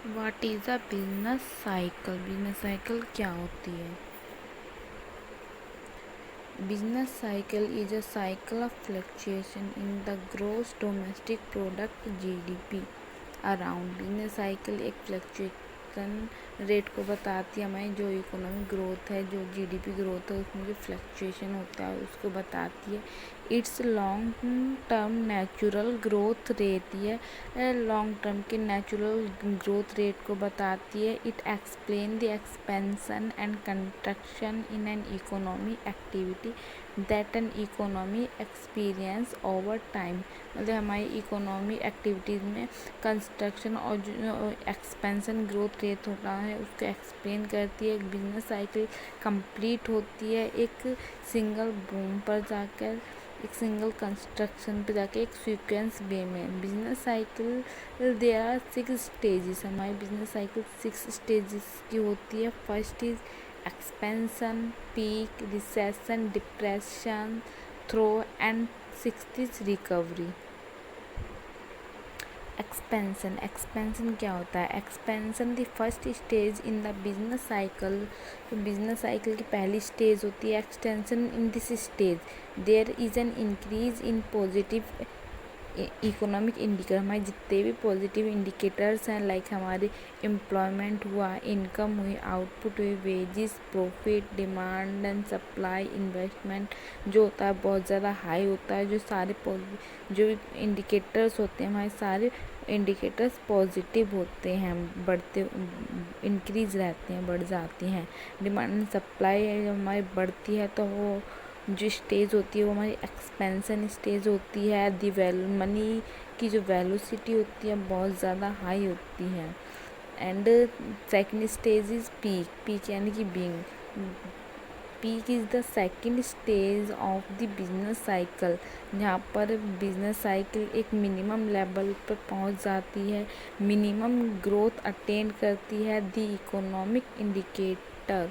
What is a business cycle? Business cycle क्या होती है? Business cycle is a cycle of fluctuation in the gross domestic product GDP around. Business cycle एक fluctuation rate को बताती है, हमारी जो इकोनॉमिक ग्रोथ है, जो जीडीपी ग्रोथ है, उसमें जो फ्लक्चुएशन होता है उसको बताती है। It's long term natural growth rate, ये लॉन्ग टर्म के नेचुरल ग्रोथ रेट को बताती है। It explain the expansion and construction in an economy activity that an economy experience over time. मतलब हमारी इकोनॉमी एक्टिविटीज़ में कंस्ट्रक्शन और जो एक्सपेंशन ग्रोथ रेट होता है उसको एक्सप्लेन करती है। एक बिजनेस साइकिल कंप्लीट होती है एक सिंगल बूम पर जाकर, एक सिंगल कंस्ट्रक्शन पे जाके, एक सीक्वेंस वे में। Business cycle there are 6 stages. हमारी बिजनेस साइकिल 6 स्टेजेस की होती है। First is expansion, peak, recession, depression, trough and sixth is recovery. Expansion क्या होता है? Expansion the first stage in the business cycle. Business cycle की पहली स्टेज होती है extension. In this stage there is an increase in positive economic indicator. हमारे जितने भी पॉजिटिव इंडिकेटर्स हैं, लाइक हमारे एम्प्लॉयमेंट हुआ, इनकम हुई, आउटपुट हुई, wages, profit, demand and supply, investment जो होता है बहुत ज़्यादा हाई होता है। जो सारे जो इंडिकेटर्स होते हैं, हमारे सारे इंडिकेटर्स पॉजिटिव होते हैं, बढ़ते इंक्रीज रहते हैं, बढ़ जाती हैं। डिमांड एंड सप्लाई जब हमारी बढ़ती है तो वो जो स्टेज होती है वो हमारी एक्सपेंशन स्टेज होती है। दी वैल्यू मनी की जो वेलोसिटी होती है बहुत ज़्यादा हाई होती है। And second stage is peak यानी कि being. Peak is the second stage of the business cycle, जहाँ पर बिजनेस साइकिल एक मिनिमम लेवल पर पहुँच जाती है, मिनिमम ग्रोथ अटेंड करती है। The economic indicator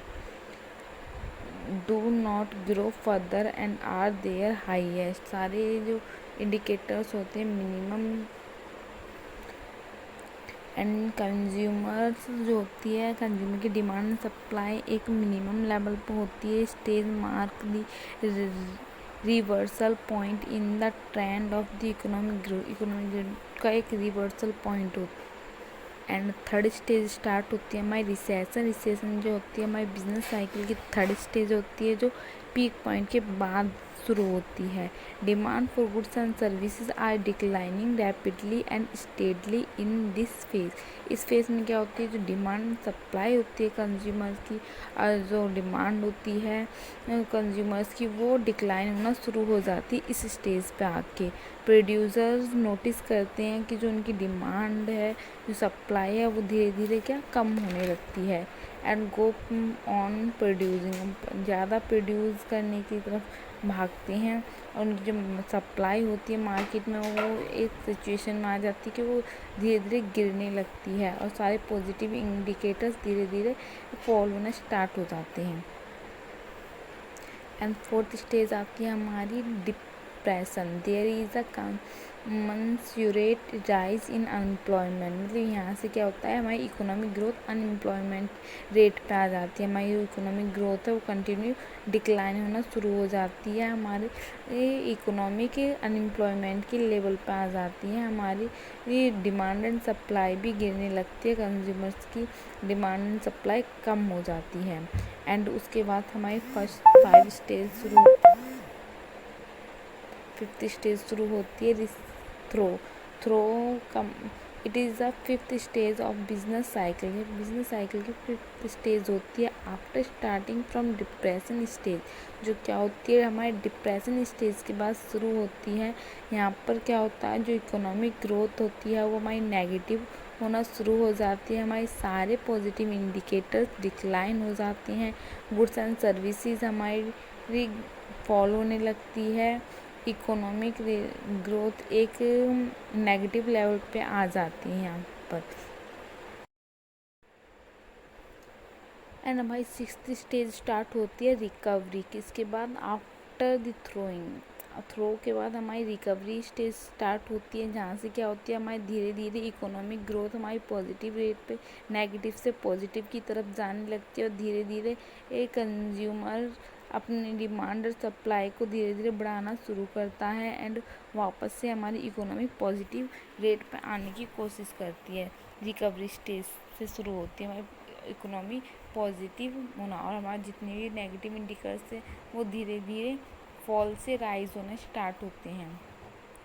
do not grow further and are their highest. सारे जो इंडिकेटर्स होते हैं मिनिमम एंड कंज्यूमर्स जो होती है, कंज्यूमर की डिमांड सप्लाई एक मिनिमम लेवल पर होती है। Stage mark the reversal point in the trend of the economic growth. Economic growth का एक रिवर्सल पॉइंट होता है। एंड थर्ड स्टेज स्टार्ट होती है हमारी रिसेशन जो होती है हमारी बिजनेस साइकिल की थर्ड स्टेज होती है, जो पीक पॉइंट के बाद शुरू होती है। Demand for goods and services are declining rapidly and steadly in this phase. इस फेज में क्या होती है, जो डिमांड सप्लाई होती है कंज्यूमर्स की, और जो डिमांड होती है कंज्यूमर्स की वो डिक्लाइन होना शुरू हो जाती है इस स्टेज पे आके। प्रोड्यूसर्स नोटिस करते हैं कि जो उनकी डिमांड है, जो सप्लाई है, वो धीरे धीरे क्या कम होने लगती है। एंड गो ऑन प्रोड्यूसिंग, ज़्यादा प्रोड्यूस करने की तरफ भागते हैं, और उनकी जो सप्लाई होती है मार्केट में वो एक सिचुएशन में आ जाती है कि वो धीरे धीरे गिरने लगती है, और सारे पॉजिटिव इंडिकेटर्स धीरे धीरे फॉल होना स्टार्ट हो जाते हैं। एंड फोर्थ स्टेज आती है हमारी depression. There is a commensurate rise in unemployment. मतलब यहाँ से क्या होता है, हमारी इकोनॉमिक ग्रोथ अनएम्प्लॉयमेंट रेट पे आ जाती है। हमारी जो इकोनॉमिक ग्रोथ है वो कंटिन्यू डिक्लाइन होना शुरू हो जाती है, हमारे इकोनॉमिक अनएम्प्लॉयमेंट के लेवल पे आ जाती है। हमारी डिमांड एंड सप्लाई भी गिरने लगती है, कंज्यूमर्स की डिमांड एंड सप्लाई कम हो जाती है। एंड उसके बाद हमारी फर्स्ट 5 स्टेज शुरू, 5th स्टेज शुरू होती है थ्रो कम। It is the 5th stage of business cycle. ये बिजनेस साइकिल की 5th स्टेज होती है after starting from depression stage. जो क्या होती है हमारे डिप्रेशन स्टेज के बाद शुरू होती है। यहाँ पर क्या होता है, जो इकोनॉमिक ग्रोथ होती है वो हमारी नेगेटिव होना शुरू हो जाती है, हमारे सारे पॉजिटिव इंडिकेटर्स डिक्लाइन हो जाते हैं, गुड्स एंड सर्विसेज हमारी फॉल होने लगती है, इकोनॉमिक ग्रोथ एक नेगेटिव लेवल पे आ जाती है यहाँ पर। एंड हमारी 6th स्टेज स्टार्ट होती है रिकवरी की। इसके बाद आफ्टर द थ्रोइंग, थ्रो के बाद हमारी रिकवरी स्टेज स्टार्ट होती है, जहाँ से क्या होती है हमारी धीरे धीरे इकोनॉमिक ग्रोथ हमारी पॉजिटिव रेट पे नेगेटिव से पॉजिटिव की तरफ जाने लगती है, और धीरे धीरे एक कंज्यूमर अपनी डिमांड और सप्लाई को धीरे धीरे बढ़ाना शुरू करता है एंड वापस से हमारी इकोनॉमी पॉजिटिव रेट पे आने की कोशिश करती है। रिकवरी स्टेज से शुरू होती है हमारी इकोनॉमी पॉजिटिव होना, और हमारे जितने भी नेगेटिव इंडिकेटर्स हैं वो धीरे धीरे फॉल से राइज होने स्टार्ट होते हैं।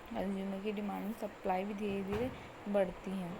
कंज्यूमर की डिमांड में सप्लाई भी धीरे धीरे बढ़ती है।